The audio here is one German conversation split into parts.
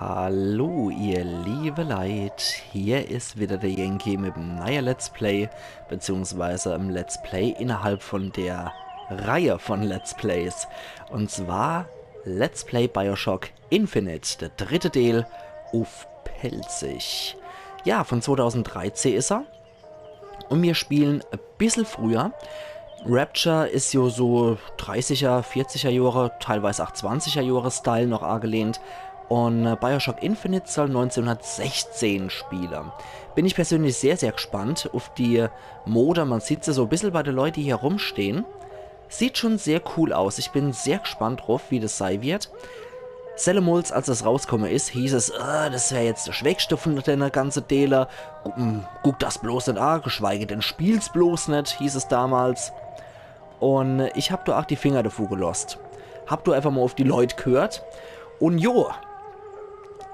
Hallo ihr liebe Leid, hier ist wieder der Yankee mit dem neuen Let's Play, beziehungsweise im Let's Play innerhalb von der Reihe von Let's Plays. Und zwar Let's Play Bioshock Infinite, der dritte Teil auf Pelzig. Ja, von 2013 ist er. Und wir spielen ein bisschen früher. Rapture ist ja so 30er, 40er Jahre, teilweise auch 20er Jahre Style noch angelehnt. Und Bioshock Infinite soll 1916 spielen. Bin ich persönlich sehr, sehr gespannt auf die Mode. Man sieht sie so ein bisschen bei den Leuten, die hier rumstehen. Sieht schon sehr cool aus. Ich bin sehr gespannt drauf, wie das sein wird. Sellemols, als es rausgekommen ist, hieß es, das wäre jetzt der Schwächste von der ganzen Teile. Guck das bloß nicht an, geschweige denn spiel's bloß nicht, hieß es damals. Und ich hab da auch die Finger davor gelost. Hab da einfach mal auf die Leute gehört. Und jo,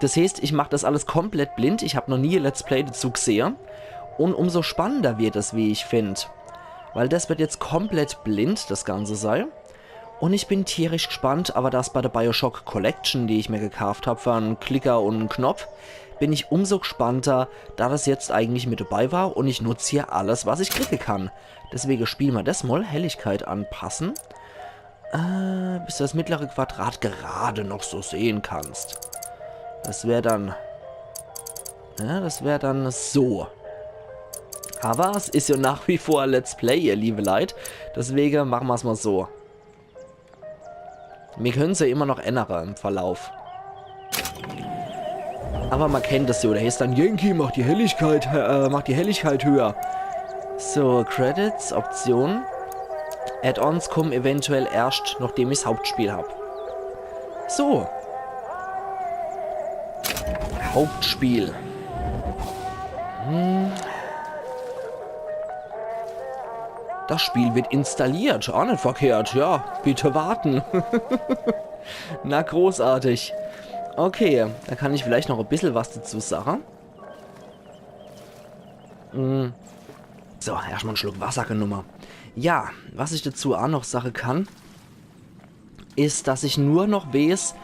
das heißt, ich mache das alles komplett blind. Ich habe noch nie ein Let's Play dazu gesehen. Und umso spannender wird es, wie ich finde. Weil das wird jetzt komplett blind, das Ganze sei. Und ich bin tierisch gespannt, aber das bei der Bioshock Collection, die ich mir gekauft habe, für einen Klicker und einen Knopf, bin ich umso gespannter, da das jetzt eigentlich mit dabei war und ich nutze hier alles, was ich klicken kann. Deswegen spielen wir das mal, Helligkeit anpassen, bis du das mittlere Quadrat gerade noch so sehen kannst. Das wäre dann, ja, das wäre dann so. Aber es ist ja nach wie vor ein Let's Play, ihr liebe Leute, deswegen machen wir es mal so. Wir können es ja immer noch ändern im Verlauf. Aber man kennt das so, da heißt dann, Yankee, mach die Helligkeit höher. So, Credits, Optionen. Add-ons kommen eventuell erst, nachdem ich das Hauptspiel habe. So. Hauptspiel. Das Spiel wird installiert. Auch nicht verkehrt. Ja, bitte warten. Na, großartig. Okay, da kann ich vielleicht noch ein bisschen was dazu sagen. So, erstmal einen Schluck Wasser genommen. Ja, was ich dazu auch noch sagen kann, ist, dass ich nur noch weiß,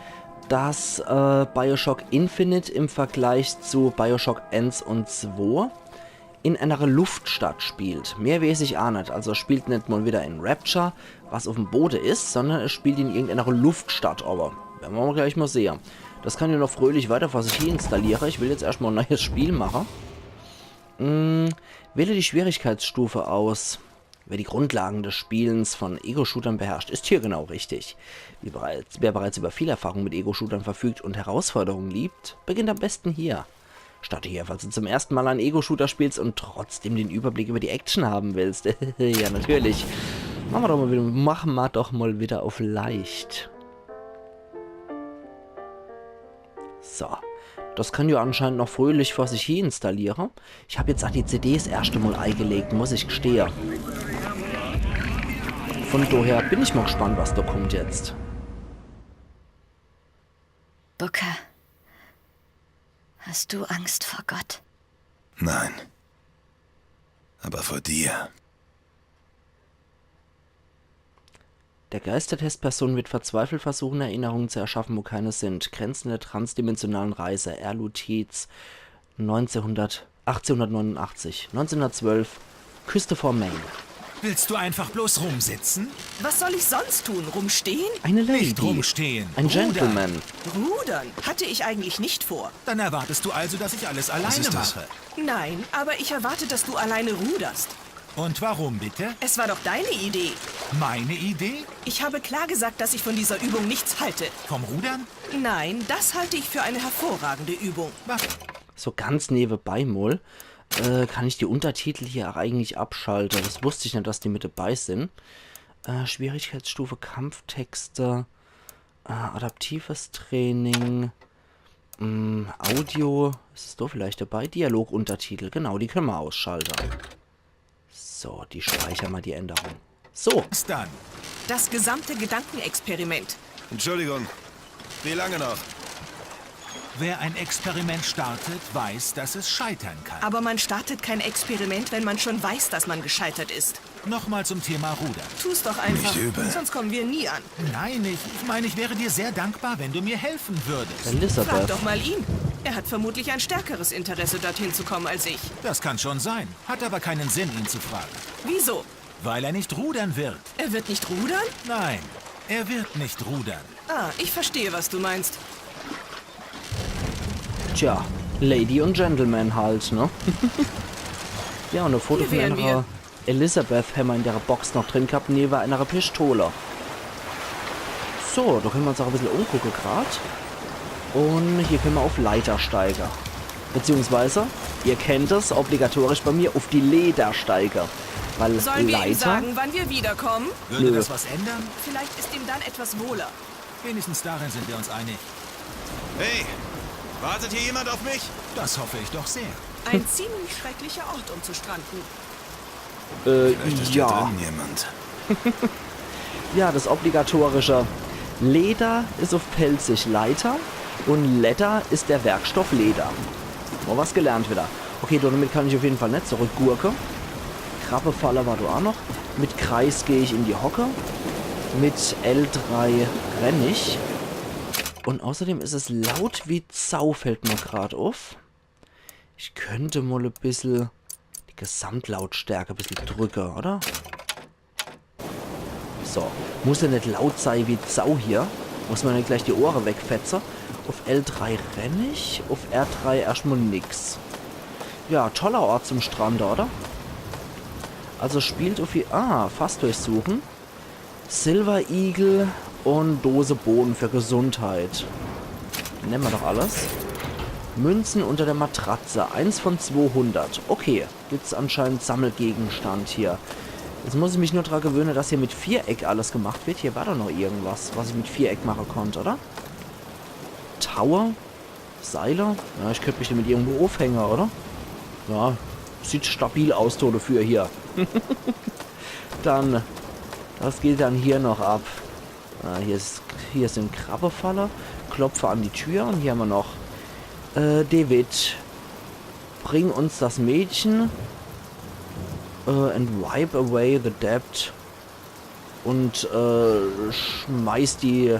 dass Bioshock Infinite im Vergleich zu Bioshock 1 und 2 in einer Luftstadt spielt. Mehr weiß ich auch nicht. Also es spielt nicht mal wieder in Rapture, was auf dem Boden ist, sondern es spielt in irgendeiner Luftstadt. Aber werden wir gleich mal sehen. Das kann ja noch fröhlich weiter, was ich hier installiere. Ich will jetzt erstmal ein neues Spiel machen. Wähle die Schwierigkeitsstufe aus. Wer die Grundlagen des Spielens von Ego-Shootern beherrscht, ist hier genau richtig. Wer bereits über viel Erfahrung mit Ego-Shootern verfügt und Herausforderungen liebt, beginnt am besten hier. Starte hier, falls du zum ersten Mal einen Ego-Shooter spielst und trotzdem den Überblick über die Action haben willst. Ja, natürlich. Machen wir doch mal wieder auf leicht. So. Das kann ja anscheinend noch fröhlich vor sich hin installieren. Ich habe jetzt auch die CDs erste Mal eingelegt, muss ich gestehen. Von daher bin ich mal gespannt, was da kommt jetzt. Booker, hast du Angst vor Gott? Nein. Aber vor dir. Der Geist der Testperson wird verzweifelt versuchen, Erinnerungen zu erschaffen, wo keine sind. Grenzen der transdimensionalen Reise. Erlutiz 1889. 1912. Küste vor Maine. Willst du einfach bloß rumsitzen? Was soll ich sonst tun? Rumstehen? Eine Lady. Nicht rumstehen. Ein Gentleman. Rudern? Hatte ich eigentlich nicht vor. Dann erwartest du also, dass ich alles alleine ist das? mache. Nein, aber ich erwarte, dass du alleine ruderst. Und warum bitte? Es war doch deine Idee. Meine Idee? Ich habe klar gesagt, dass ich von dieser Übung nichts halte. Vom Rudern? Nein, das halte ich für eine hervorragende Übung. Was? So ganz nebenbei mal. Kann ich die Untertitel hier auch eigentlich abschalten. Das wusste ich nicht, dass die mit dabei sind. Schwierigkeitsstufe, Kampftexte, adaptives Training, Audio, ist es da vielleicht dabei? Dialoguntertitel, genau, die können wir ausschalten. So, die speichern wir die Änderung. So. Was dann? Das gesamte Gedankenexperiment. Entschuldigung. Wie lange noch? Wer ein Experiment startet, weiß, dass es scheitern kann. Aber man startet kein Experiment, wenn man schon weiß, dass man gescheitert ist. Nochmal zum Thema Rudern. Tu's doch einfach, Nicht übel. sonst kommen wir nie an. Nein, ich meine, ich wäre dir sehr dankbar, wenn du mir helfen würdest. Frag Elisabeth. doch mal ihn. Er hat vermutlich ein stärkeres Interesse, dorthin zu kommen als ich. Das kann schon sein. Hat aber keinen Sinn, ihn zu fragen. Wieso? Weil er nicht rudern wird. Er wird nicht rudern? Nein, er wird nicht rudern. Ah, ich verstehe, was du meinst. Tja, Lady und Gentleman halt, ne? Ja, und ein Foto Hier von wären einer wir. Elisabeth haben wir in der Box noch drin gehabt, neben einer Pistole. So, da können wir uns auch ein bisschen umgucken gerade. Und hier können wir auf Leitersteiger. Beziehungsweise, ihr kennt es, obligatorisch bei mir, auf die Ledersteiger. Weil Sollen wir ihm Leiter... sagen, wann wir wiederkommen? Würde Nö. das was ändern? Vielleicht ist ihm dann etwas wohler. Wenigstens darin sind wir uns einig. Hey, wartet hier jemand auf mich? Das hoffe ich doch sehr. Ein ziemlich schrecklicher Ort, um zu stranden. Vielleicht ist hier ja. drin jemand. Ja, das obligatorische. Leder ist auf pelzig Leiter und Leder ist der Werkstoff Leder. Mal was gelernt wieder. Okay, damit kann ich auf jeden Fall nicht zurück. Gurke. Krabbefaller war du auch noch. Mit Kreis gehe ich in die Hocke. Mit L3 renne ich. Und außerdem ist es laut wie Sau, fällt mir gerade auf. Ich könnte mal ein bisschen die Gesamtlautstärke ein bisschen drücken, oder? So, muss ja nicht laut sein wie Sau hier. Muss man nicht gleich die Ohren wegfetzen. Auf L3 renne ich, auf R3 erstmal nix. Ja, toller Ort zum Strand, oder? Also spielt auf die... Ah, Fass durchsuchen. Silver Eagle und Dose Bohnen für Gesundheit. Nehmen wir doch alles. Münzen unter der Matratze. 1 von 200. Okay, gibt es anscheinend Sammelgegenstand hier. Jetzt muss ich mich nur daran gewöhnen, dass hier mit Viereck alles gemacht wird. Hier war doch noch irgendwas, was ich mit Viereck machen konnte, oder? Tower? Seile? Ja, ich könnte mich mit irgendwo aufhängen, oder? Ja, sieht stabil aus, Tode für hier. Dann, das geht dann hier noch ab. Hier sind Krabbefaller. Klopfe an die Tür und hier haben wir noch David. Bring uns das Mädchen. And wipe away the debt. Und schmeiß die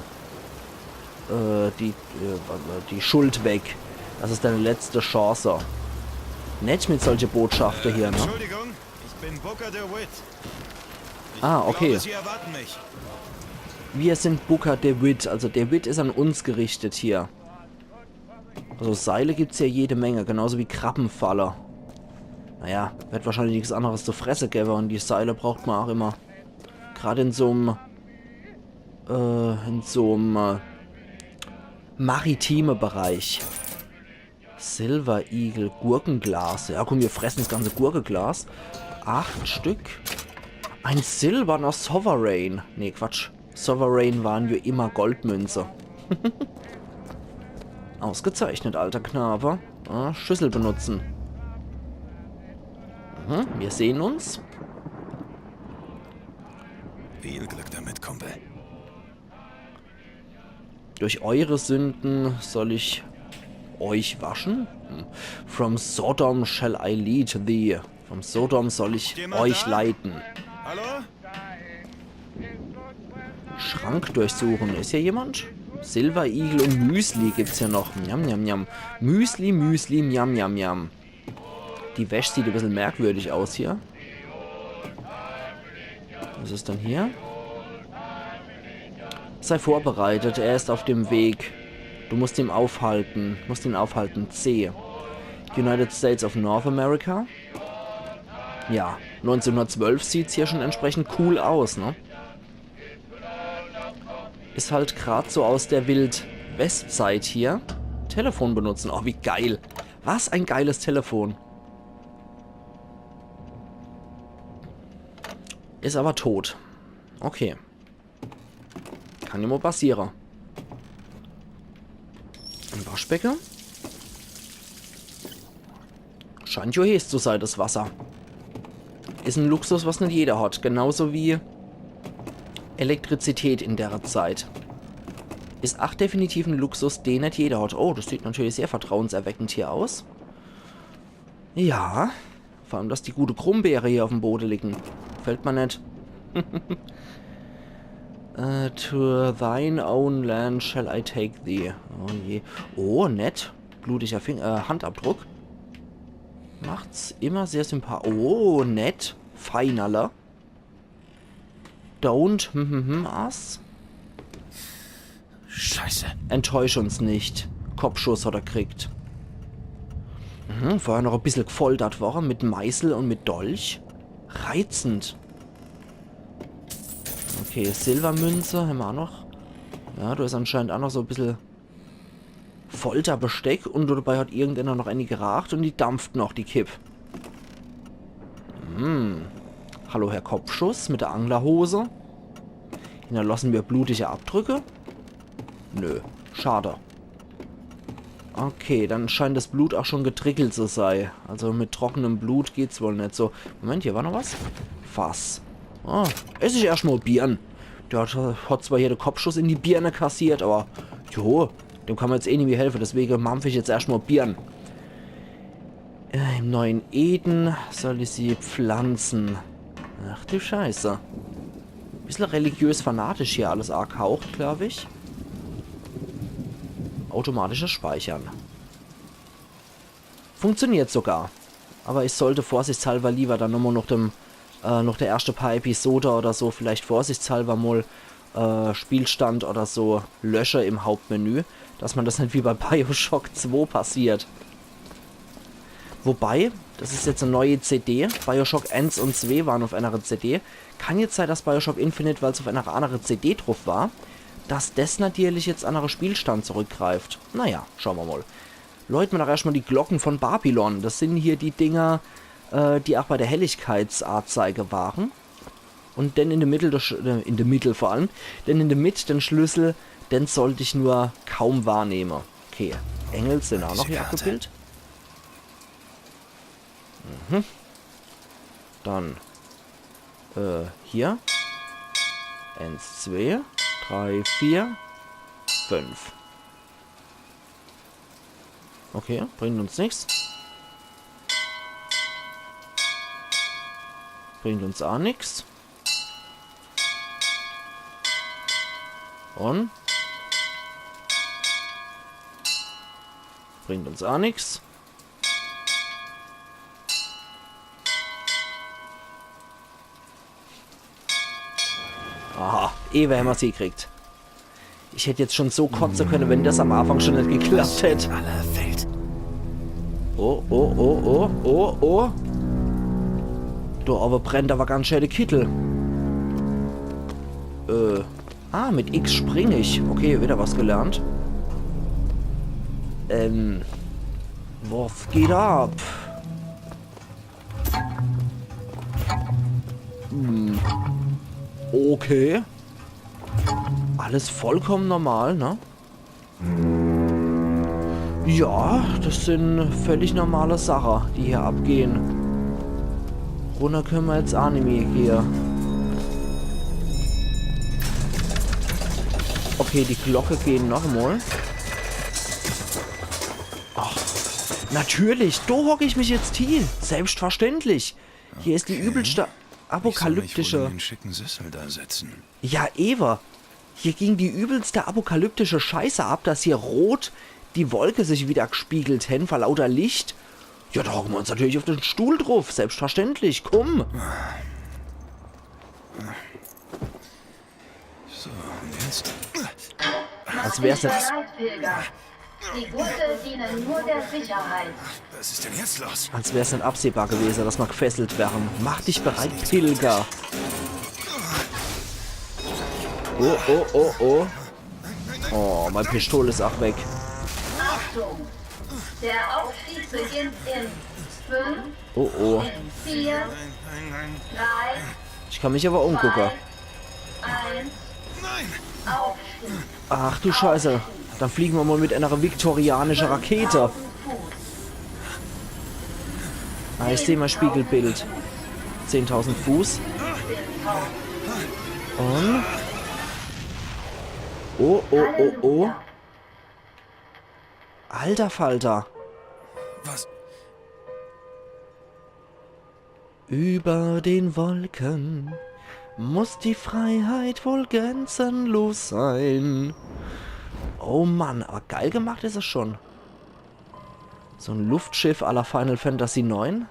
Schuld weg. Das ist deine letzte Chance. Nett mit solche Botschaften hier, ne? Entschuldigung, ich bin Booker DeWitt. Okay. Glaube, Sie erwarten mich. Wir sind Booker DeWitt. Also DeWitt ist an uns gerichtet hier. Also Seile gibt es ja jede Menge. Genauso wie Krabbenfaller. Naja, wird wahrscheinlich nichts anderes zu fressen geben. Und die Seile braucht man auch immer. Gerade in so einem maritime Bereich. Silver Eagle, Gurkenglas. Ja, komm, wir fressen das ganze Gurkenglas. 8 Stück. Ein silberner Sovereign. Nee, Quatsch. Sovereign waren ja immer Goldmünze. Ausgezeichnet, alter Knabe. Schüssel benutzen. Wir sehen uns. Viel Glück damit, Kumpel. Durch eure Sünden soll ich euch waschen? From Sodom shall I lead thee. Vom Sodom soll ich Jemand euch da? leiten. Hallo? Schrank durchsuchen. Ist hier jemand? Silver Eagle und Müsli gibt's hier noch. Njam, njam, njam. Müsli, Müsli, njam, njam, njam. Die Wäsche sieht ein bisschen merkwürdig aus hier. Was ist denn hier? Sei vorbereitet, er ist auf dem Weg. Du musst ihn aufhalten. C. United States of North America. Ja, 1912 sieht's hier schon entsprechend cool aus, ne? Ist halt gerade so aus der Wild-West-Zeit hier. Telefon benutzen. Oh, wie geil. Was ein geiles Telefon. Ist aber tot. Okay. Kann ja mal passieren. Ein Waschbecken. Scheint ja heiß zu sein, das Wasser. Ist ein Luxus, was nicht jeder hat. Genauso wie Elektrizität in der Zeit. Ist auch definitiv ein Luxus, den nicht jeder hat. Oh, das sieht natürlich sehr vertrauenserweckend hier aus. Ja. Vor allem, dass die gute Krummbeere hier auf dem Boden liegen. Fällt mir nicht. To thine own land shall I take thee. Oh je. Oh, nett. Blutiger Handabdruck. Macht's immer sehr sympathisch. Oh, nett. Feinerler. Don't, us. Scheiße. Enttäusch uns nicht. Kopfschuss hat er gekriegt. Vorher noch ein bisschen gefoltert worden mit Meißel und mit Dolch. Reizend. Okay, Silbermünze haben wir auch noch. Ja, du hast anscheinend auch noch so ein bisschen Folterbesteck und dabei hat irgendeiner noch eine geraucht und die dampft noch, die Kipp. Hallo, Herr Kopfschuss mit der Anglerhose. Hinterlassen wir blutige Abdrücke? Nö, schade. Okay, dann scheint das Blut auch schon getrickelt zu sein. Also mit trockenem Blut geht's wohl nicht so. Moment, hier war noch was? Fass. Ah, esse ich erstmal Birnen. Der hat zwar hier den Kopfschuss in die Birne kassiert, aber jo, dem kann man jetzt eh nicht mehr helfen. Deswegen mampfe ich jetzt erstmal Birnen. Im neuen Eden soll ich sie pflanzen. Ach du Scheiße. Bisschen religiös fanatisch hier alles arg haucht, glaube ich. Automatisches Speichern. Funktioniert sogar. Aber ich sollte vorsichtshalber lieber dann nochmal noch der erste paar Episode oder so, vielleicht vorsichtshalber mal Spielstand oder so lösche im Hauptmenü, dass man das nicht wie bei Bioshock 2 passiert. Wobei, das ist jetzt eine neue CD, Bioshock 1 und 2 waren auf einer CD. Kann jetzt sein, dass Bioshock Infinite, weil es auf einer anderen CD drauf war, dass das natürlich jetzt an einen Spielstand zurückgreift. Naja, schauen wir mal. Läuten wir doch erstmal die Glocken von Babylon. Das sind hier die Dinger, die auch bei der Helligkeitsanzeige waren. Und dann in der Mitte vor allem, denn in der Mitte den Schlüssel, den sollte ich nur kaum wahrnehmen. Okay, Engel sind auch noch hier abgebildet. Dann hier 1, 2, 3, 4, 5. Okay, bringt uns nichts. Bringt uns auch nichts. Und bringt uns auch nichts. Aha, Ewe haben wir sie gekriegt. Ich hätte jetzt schon so kotzen können, wenn das am Anfang schon nicht geklappt hätte. Oh, oh, oh, oh, oh, oh. Da aber brennt aber ganz schön der Kittel. Mit X springe ich. Okay, wieder was gelernt. Was geht ab? Okay. Alles vollkommen normal, ne? Ja, das sind völlig normale Sachen, die hier abgehen. Runter können wir jetzt Anime hier. Okay, die Glocke gehen nochmal. Ach, natürlich, da hocke ich mich jetzt hier. Selbstverständlich. Hier ist die übelste apokalyptische... Ja, Eva. Hier ging die übelste apokalyptische Scheiße ab, dass hier rot die Wolke sich wieder gespiegelt hätten, vor lauter Licht. Ja, da hocken wir uns natürlich auf den Stuhl drauf. Selbstverständlich, komm. So, und jetzt? Als wär's jetzt... Die Boote dienen nur der Sicherheit. Was ist denn jetzt los? Als wär's nicht absehbar gewesen, dass wir gefesselt wären. Mach dich bereit, Pilger. Oh, oh, oh, oh. Oh, mein Pistol ist auch weg. Achtung! Der Aufstieg beginnt in 5, Oh, oh. 4, 3, Ich kann mich aber umgucken. 1, Nein! Aufstieg. Ach du Scheiße. Dann fliegen wir mal mit einer viktorianischen Rakete. Ah, ich sehe mein Spiegelbild. 10.000 Fuß. Und... Oh, oh, oh, oh. Alter Falter. Was? Über den Wolken muss die Freiheit wohl grenzenlos sein. Oh Mann, aber geil gemacht ist es schon. So ein Luftschiff à la Final Fantasy 9.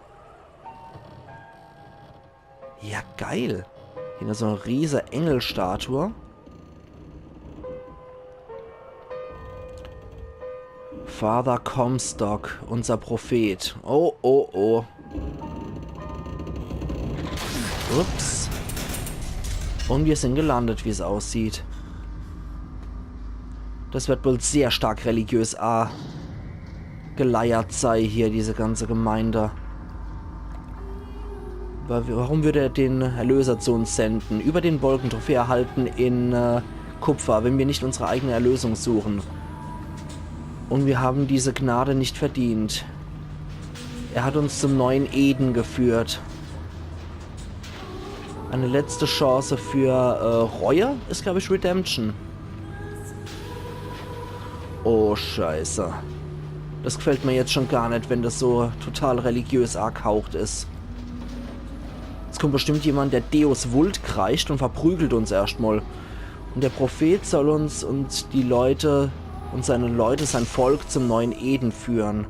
Ja, geil. Hier so eine riesige Engelstatue. Father Comstock, unser Prophet. Oh, oh, oh. Ups. Und wir sind gelandet, wie es aussieht. Das wird wohl sehr stark religiös geleiert sein hier, diese ganze Gemeinde. Warum würde er den Erlöser zu uns senden? Über den Wolkentrophäe erhalten in Kupfer, wenn wir nicht unsere eigene Erlösung suchen. Und wir haben diese Gnade nicht verdient. Er hat uns zum neuen Eden geführt. Eine letzte Chance für Reue ist, glaube ich, Redemption. Oh, scheiße. Das gefällt mir jetzt schon gar nicht, wenn das so total religiös angehaucht ist. Jetzt kommt bestimmt jemand, der Deus Vult kreischt und verprügelt uns erstmal. Und der Prophet soll uns und die Leute und seine Leute, sein Volk zum neuen Eden führen.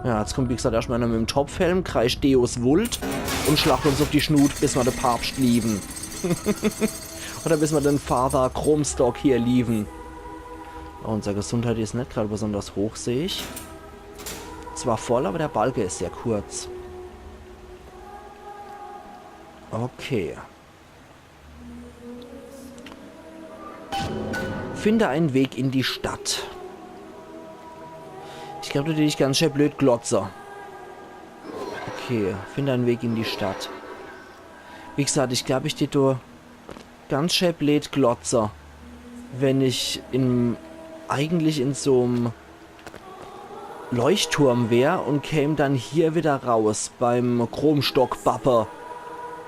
Ja, jetzt kommt wie gesagt erstmal einer mit dem Topfhelm, kreischt Deus Vult und schlacht uns auf die Schnut, bis wir den Papst lieben. Oder bis wir den Father Comstock hier lieben. Oh, unsere Gesundheit ist nicht gerade besonders hoch, sehe ich. Zwar voll, aber der Balken ist sehr kurz. Okay. Finde einen Weg in die Stadt. Ich glaube, du dich ganz schön blöd glotzer. Okay, finde einen Weg in die Stadt. Wie gesagt, ich glaube, ich stehe da ganz schön blöd glotzer, wenn ich eigentlich in so einem Leuchtturm wäre und käme dann hier wieder raus beim Chromstock-Bapper.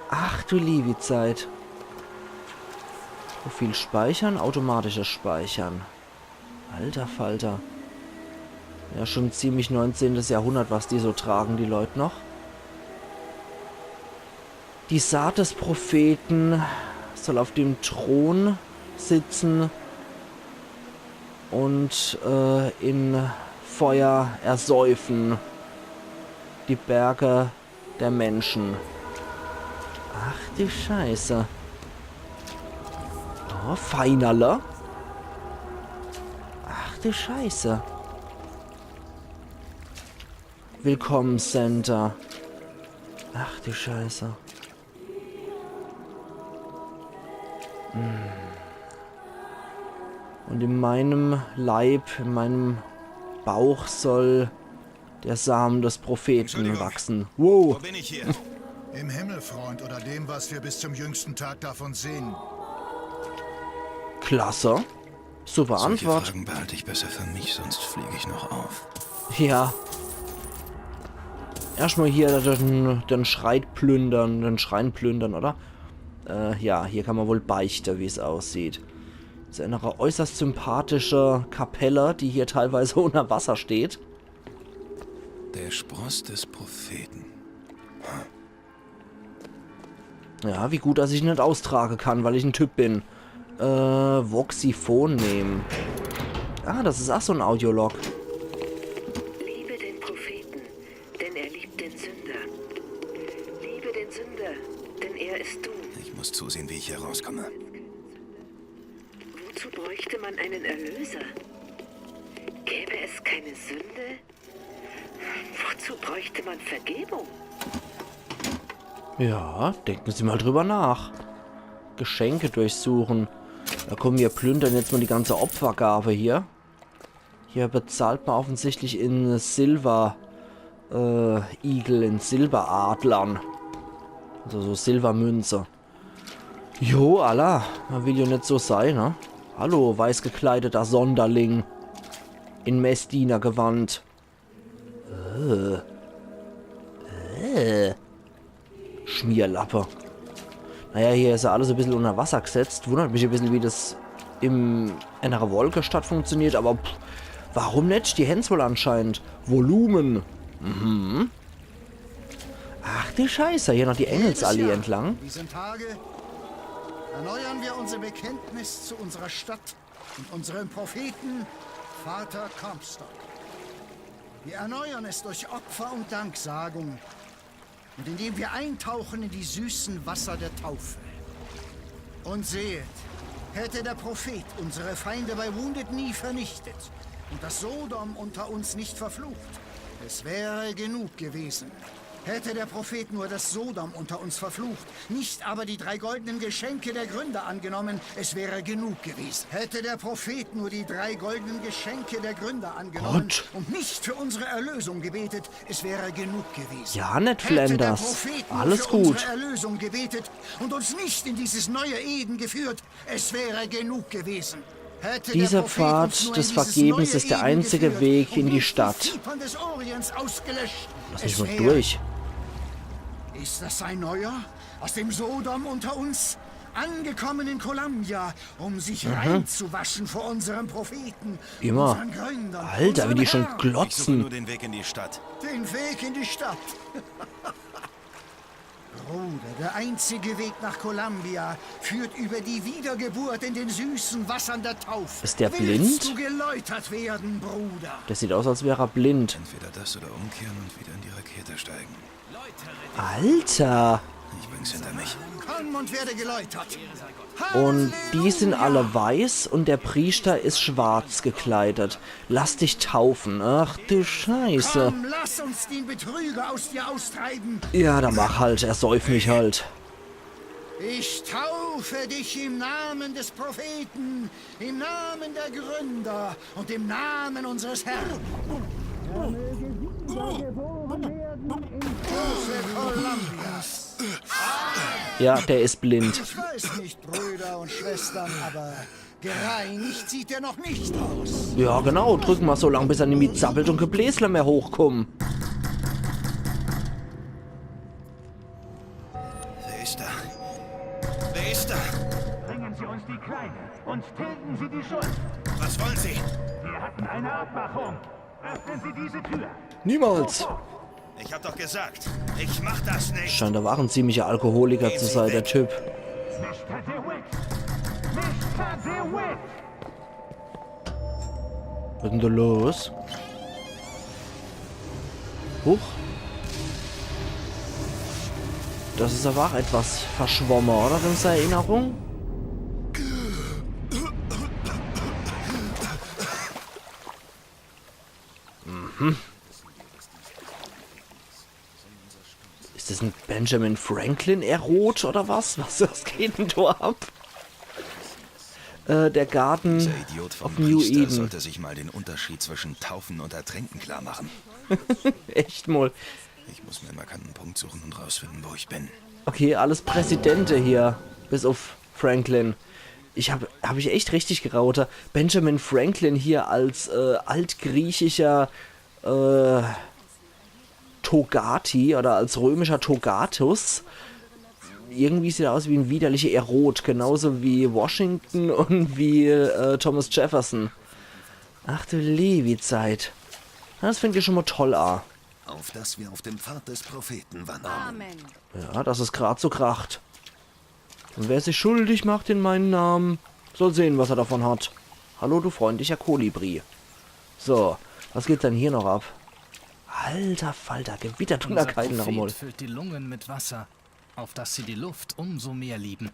Ach du liebe Zeit. Profil speichern, automatisches Speichern. Alter Falter. Ja, schon ziemlich 19. Jahrhundert, was die so tragen, die Leute noch. Die Saat des Propheten soll auf dem Thron sitzen und in Feuer ersäufen die Berge der Menschen. Ach die Scheiße. Oh, Feinerler. Ach die Scheiße. Willkommenscenter. Ach die Scheiße. Und in meinem Leib, in meinem Bauch soll der Samen des Propheten wachsen. Wow. Wo bin ich hier? Im Himmel, Freund, oder dem, was wir bis zum jüngsten Tag davon sehen. Klasse. Super Solche Antwort. Fragen behalte ich besser für mich, sonst fliege ich noch auf. Ja. Erstmal hier den Schrein plündern, oder? Ja, hier kann man wohl beichten, wie es aussieht. Das ist eine äußerst sympathische Kapelle, die hier teilweise unter Wasser steht. Der Spross des Propheten. Ja, wie gut, dass ich nicht austragen kann, weil ich ein Typ bin. Voxiphon nehmen. Ah, das ist auch so ein Audiolog. Liebe den Propheten, denn er liebt den Sünder. Liebe den Sünder, denn er ist du. Ich muss zusehen, wie ich hier rauskomme. Wozu bräuchte man einen Erlöser? Gäbe es keine Sünde? Wozu bräuchte man Vergebung? Ja, denken Sie mal drüber nach. Geschenke durchsuchen. Da kommen wir plündern jetzt mal die ganze Opfergabe hier. Hier bezahlt man offensichtlich in Silber Igel, in Silberadlern. Also so Silbermünze. Jo, Allah. Man will ja nicht so sein, ne? Hallo, weiß gekleideter Sonderling. In Messdienergewand. Schmierlappe. Naja, hier ist ja alles ein bisschen unter Wasser gesetzt. Wundert mich ein bisschen, wie das in einer Wolkenstadt funktioniert. Aber warum nicht? Die Hens wohl anscheinend. Volumen. Mhm. Ach du Scheiße, hier noch die Engelsallee entlang. Diesen Tage erneuern wir unser Bekenntnis zu unserer Stadt und unserem Propheten, Vater Comstock. Wir erneuern es durch Opfer und Danksagung und indem wir eintauchen in die süßen Wasser der Taufe. Und seht, hätte der Prophet unsere Feinde bei Wounded Knee vernichtet und das Sodom unter uns nicht verflucht, es wäre genug gewesen. Hätte der Prophet nur das Sodom unter uns verflucht, nicht aber die 3 goldenen Geschenke der Gründer angenommen, es wäre genug gewesen. Hätte der Prophet nur die 3 goldenen Geschenke der Gründer angenommen und nicht für unsere Erlösung gebetet, es wäre genug gewesen. Ja, Ned Hätte der Flanders. Prophet nur Alles für gut. unsere Erlösung gebetet und uns nicht in dieses neue Eden geführt, es wäre genug gewesen. Hätte Dieser der Prophet uns Pfad nur des in dieses Vergebens neue ist der Eden einzige geführt Weg in und die nicht Stadt. Vipern des Orients ausgelöscht, Lass mich es mal wäre durch. Ist das ein Neuer aus dem Sodom unter uns, angekommen in Columbia, um sich reinzuwaschen vor unserem Propheten, Immer. unseren Gründern, Alter, wie die schon Herrn? Ich suche nur glotzen. den Weg in die Stadt. Den Weg in die Stadt. Bruder, der einzige Weg nach Columbia führt über die Wiedergeburt in den süßen Wassern der Taufe. Ist der Willst blind? du geläutert werden, Bruder? Der sieht aus, als wäre er blind. Entweder das oder umkehren und wieder in die Rakete steigen. Alter. Ich bring's hinter mich. Komm und werde geläutert. Und die sind alle weiß und der Priester ist schwarz gekleidet. Lass dich taufen. Ach du Scheiße. Komm, lass uns den Betrüger aus dir austreiben. Ja, dann mach halt. Er säuft mich halt. Ich taufe dich im Namen des Propheten, im Namen der Gründer und im Namen unseres Herrn. Er möge wiedergeboren werden in große Columbia. Ja, der ist blind. Ich weiß nicht, Brüder und Schwestern, aber gereinigt sieht er noch nicht aus. Ja, genau. Drücken wir so lange, bis er nicht mehr zappelt und Gebläsler mehr hochkommen. Wer ist da? Wer ist da? Bringen Sie uns die Kleine und tilgen Sie die Schuld. Was wollen Sie? Wir hatten eine Abmachung. Öffnen Sie diese Tür. Niemals. Ich hab doch gesagt, ich mach das nicht. Scheint aber auch ein ziemlicher Alkoholiker zu sein, der Typ. Mr. DeWitt. Mr. DeWitt. Was ist denn da los? Huch. Das ist aber auch etwas verschwommen, oder? In seiner Erinnerung? Ist das ein Benjamin Franklin-Erot oder was? Was geht denn da ab? Der Garten Dieser Idiot vom auf New Priester Eden. sollte sich mal den Unterschied zwischen Taufen und Ertränken klar machen. Echt mal. Ich muss mir einen markanten Punkt suchen und rausfinden, wo ich bin. Okay, alles Präsidente hier. Bis auf Franklin. Hab ich echt richtig gerauter. Benjamin Franklin hier als altgriechischer Togati oder als römischer Togatus. Irgendwie sieht er aus wie ein widerlicher Erot. Genauso wie Washington und wie Thomas Jefferson. Ach du Levi-Zeit. Das finde ich schon mal toll, ah. Auf dass wir auf dem Pfad des Propheten wandern. Amen. Ja, dass es gerade so kracht. Und wer sich schuldig macht in meinen Namen, soll sehen, was er davon hat. Hallo, du freundlicher Kolibri. So, was geht denn hier noch ab? Alter Falter, gewittert Unser Unterkeiten noch mal. Prophet füllt die Lungen mit Wasser, auf dass sie die Luft umso mehr lieben.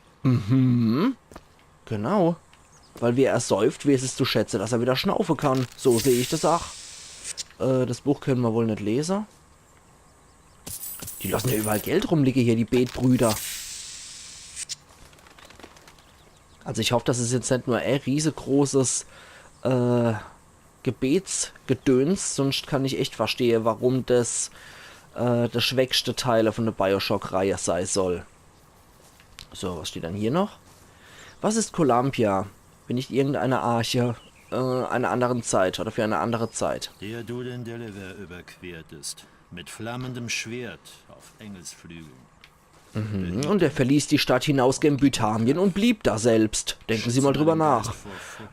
Genau. Weil wer ersäuft, weiß es zu schätzen, dass er wieder schnaufen kann. So sehe ich das auch. Das Buch können wir wohl nicht lesen. Die lassen ja überall Geld rumliegen hier, die Betbrüder. Also ich hoffe, das ist jetzt nicht nur ein riesengroßes Gebetsgedöns, sonst kann ich echt verstehen, warum das der schwächste Teil von der Bioshock-Reihe sein soll. So, was steht dann hier noch? Was ist Columbia? Bin ich irgendeine Arche einer anderen Zeit oder für eine andere Zeit? Der du den Delaware überquertest, mit flammendem Schwert auf Engelsflügeln. Und er verließ die Stadt hinaus gen Britannien und blieb da selbst. Denken Sie mal drüber nach.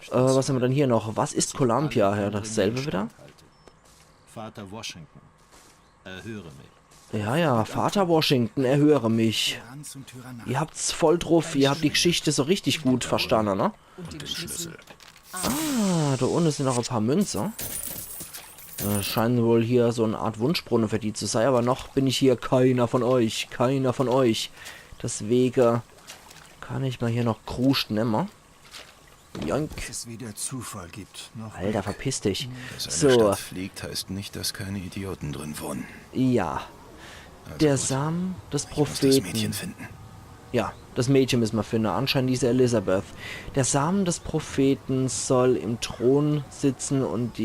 Was haben wir denn hier noch? Was ist Columbia? Ja, dasselbe wieder? Vater Washington, erhöre mich. Ja, ja, Vater Washington, erhöre mich. Ihr habt's voll drauf, ihr habt die Geschichte so richtig gut verstanden, ne? Und den Schlüssel. Ah, da unten sind noch ein paar Münzen. Scheint wohl hier so eine Art Wunschbrunnen für die zu sein, aber noch bin ich hier keiner von euch. Keiner von euch. Deswegen kann ich mal hier noch Kruscht nehmen. Joink. Es wieder Zufall gibt. Noch Alter, verpiss dich. Dass eine Stadt fliegt, heißt nicht, dass keine Idioten drin wohnen. Ja. Also Der gut. Samen des Ich muss das Propheten. Mädchen finden. Ja, das Mädchen müssen wir finden. Anscheinend diese Elizabeth. Der Samen des Propheten soll im Thron sitzen und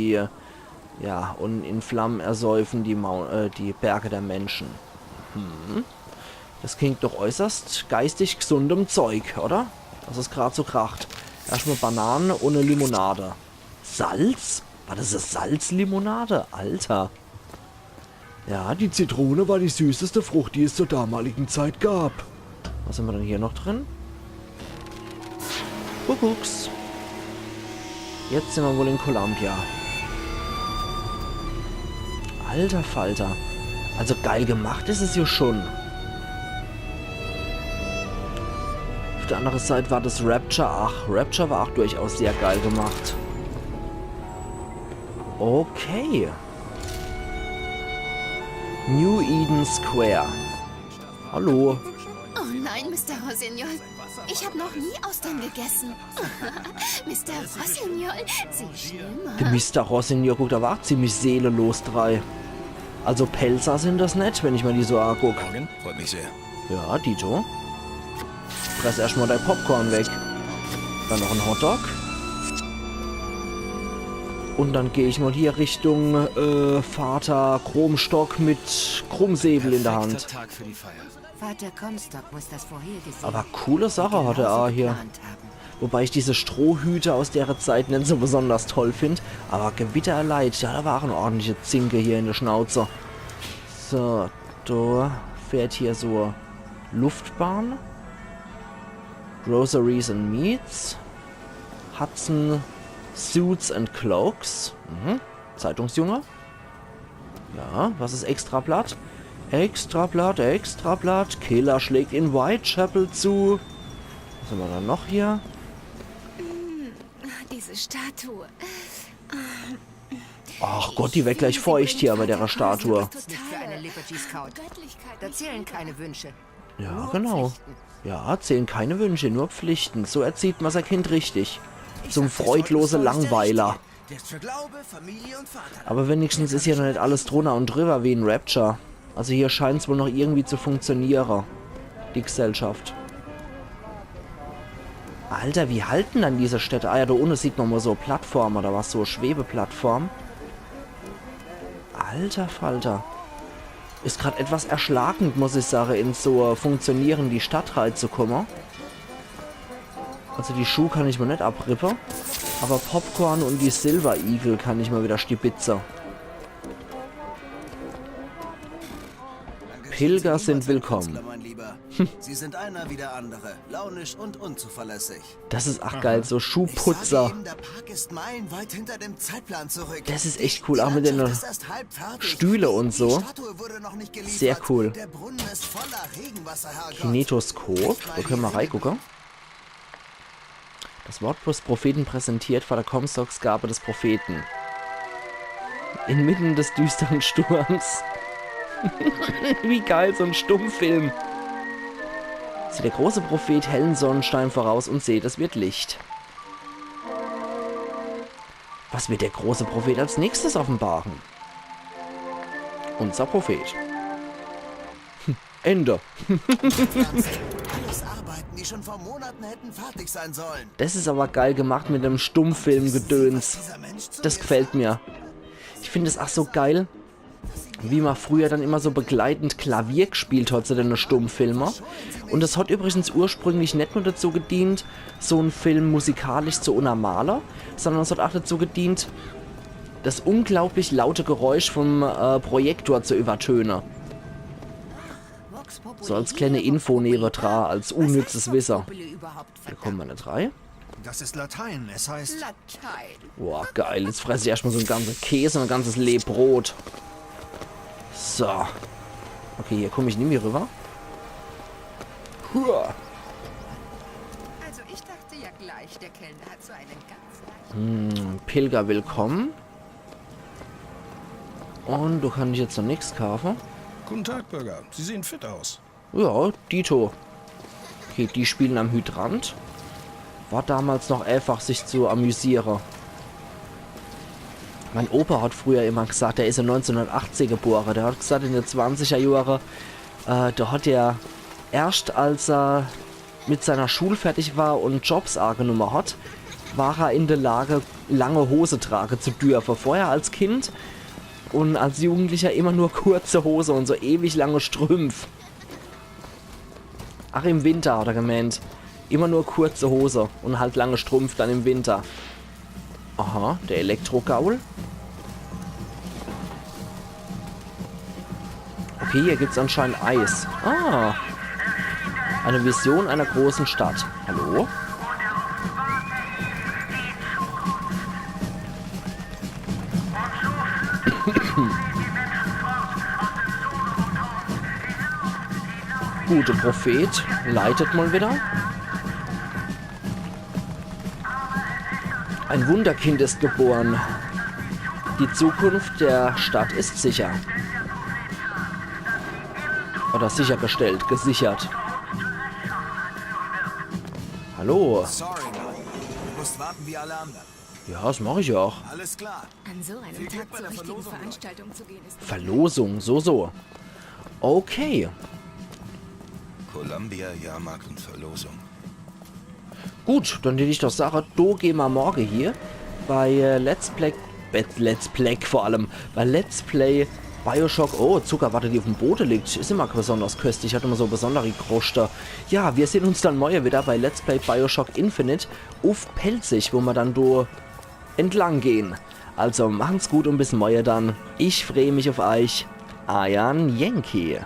und in Flammen ersäufen die Berge der Menschen. Das klingt doch äußerst geistig gesundem Zeug, oder? Das ist gerade so kracht. Erstmal Bananen ohne Limonade. Salz? War das eine Salzlimonade? Alter. Ja, die Zitrone war die süßeste Frucht, die es zur damaligen Zeit gab. Was haben wir denn hier noch drin? Kuckucks. Jetzt sind wir wohl in Columbia. Alter Falter. Also geil gemacht ist es hier schon. Auf der anderen Seite war das Rapture. Ach, Rapture war auch durchaus sehr geil gemacht. Okay. New Eden Square. Hallo. Oh nein, Mr. Rossignol. Ich habe noch nie Austern gegessen. Mr. Rossignol, Sie schlimmer. Der Mr. Rossignol guckt aber auch ziemlich seelenlos drei. Also Pelzer sind das nicht, wenn ich mal die so angucke. Morgen? Freut mich sehr. Ja, Dito. Fress erstmal dein Popcorn weg. Dann noch ein Hotdog. Und dann gehe ich mal hier Richtung Vater Chromstock mit Chromsäbel in der Hand. Tag für die Feier. Vater Comstock muss das vorhergesehen. Aber coole Sache hat er hier. Wobei ich diese Strohhüte aus der Zeit nicht so besonders toll finde. Aber Gewitter erleid. Ja, da waren ordentliche Zinke hier in der Schnauze. So, da fährt hier so Luftbahn. Groceries and Meats. Hudson Suits and Cloaks. Zeitungsjunge. Ja, was ist Extrablatt? Extrablatt, Extrablatt. Killer schlägt in Whitechapel zu. Was haben wir dann noch hier? Diese Statue. Ach Gott, die wird gleich feucht hier bei der Statue. Nicht für eine Liberty Scout. Da zählen keine Wünsche. Ja, genau. Ja, zählen keine Wünsche, nur Pflichten. So erzieht man sein Kind richtig. Zum freudlosen Langweiler. Aber wenigstens ist hier noch nicht alles drunter und drüber wie in Rapture. Also hier scheint es wohl noch irgendwie zu funktionieren. Die Gesellschaft. Alter, wie halten dann diese Städte? Ah ja, da unten sieht man mal so Plattform oder was, so Schwebeplattform. Alter Falter. Ist gerade etwas erschlagend, muss ich sagen, in so funktionieren die Stadt reinzukommen. Also die Schuhe kann ich mir nicht abrippen. Aber Popcorn und die Silver Eagle kann ich mal wieder stibitze. Pilger sind willkommen. Sie sind einer wie der andere, launisch und unzuverlässig. Das ist ach geil, so Schuhputzer. Der Park ist meilenweit hinter dem Zeitplan zurück. Das ist echt cool, auch mit den Stühle und so. Sehr cool. Kinetoskop, da können wir reingucken. Das Wort plus Propheten präsentiert vor der Comstocks Gabe des Propheten. Inmitten des düsteren Sturms. Wie geil, so ein Stummfilm. Sieht der große Prophet hellen Sonnenstein voraus und seht, es wird Licht. Was wird der große Prophet als nächstes offenbaren? Unser Prophet. Ende. Alles Arbeiten, die schon vor Monaten hätten fertig sein sollen. Das ist aber geil gemacht mit einem Stummfilm-Gedöns. Das gefällt mir. Ich finde es auch so geil, wie man früher dann immer so begleitend Klavier gespielt hat zu den Stummfilmen. Und das hat übrigens ursprünglich nicht nur dazu gedient, so einen Film musikalisch zu untermalen, sondern es hat auch dazu gedient, das unglaublich laute Geräusch vom Projektor zu übertönen. So als kleine Info nebendran, als unnützes Wissen. Hier kommen wir nicht rein. Das ist Latein, es heißt... Latein. Boah, geil. Jetzt fresse ich erstmal so ein ganzes Käse und ein ganzes Lebbrot. So. Okay, hier komme ich nicht mehr rüber. Huah. Also ich dachte ja gleich, der Kellner hat so einen ganz Pilger willkommen. Und du kannst jetzt noch nichts kaufen. Guten Tag, Bürger. Sie sehen fit aus. Ja, Dito. Okay, die spielen am Hydrant. War damals noch einfach, sich zu amüsieren. Mein Opa hat früher immer gesagt, der ist in 1980 geboren. Der hat gesagt, in den 20er Jahren, da hat er erst, als er mit seiner Schule fertig war und Jobs angenommen hat, war er in der Lage, lange Hose tragen zu dürfen. Vorher als Kind und als Jugendlicher immer nur kurze Hose und so ewig lange Strümpf. Ach, im Winter hat er gemeint. Immer nur kurze Hose und halt lange Strumpf dann im Winter. Aha, der Elektrogaul. Okay, hier gibt es anscheinend Eis. Ah. Eine Vision einer großen Stadt. Hallo? Gute Prophet, leitet mal wieder. Ein Wunderkind ist geboren. Die Zukunft der Stadt ist sicher. Oder sichergestellt, gesichert. Hallo. Sorry, Mann. Du musst warten wie alle anderen. Ja, das mache ich auch. Alles klar. An so einem Tag zur richtigen Veranstaltung zu gehen ist... Verlosung, so. Okay. Columbia, Jahrmarkt und Verlosung. Gut, dann hätte ich doch sagen, do gehen wir morgen hier bei Let's Play vor allem, bei Let's Play Bioshock. Oh, Zuckerwatte, die auf dem Boden liegt, ist immer besonders köstlich, hat immer so besondere Kruste. Ja, wir sehen uns dann morgen wieder bei Let's Play Bioshock Infinite auf Pelzig, wo wir dann do entlang gehen. Also machen's gut und bis morgen dann. Ich freue mich auf euch. Ayan Yankee.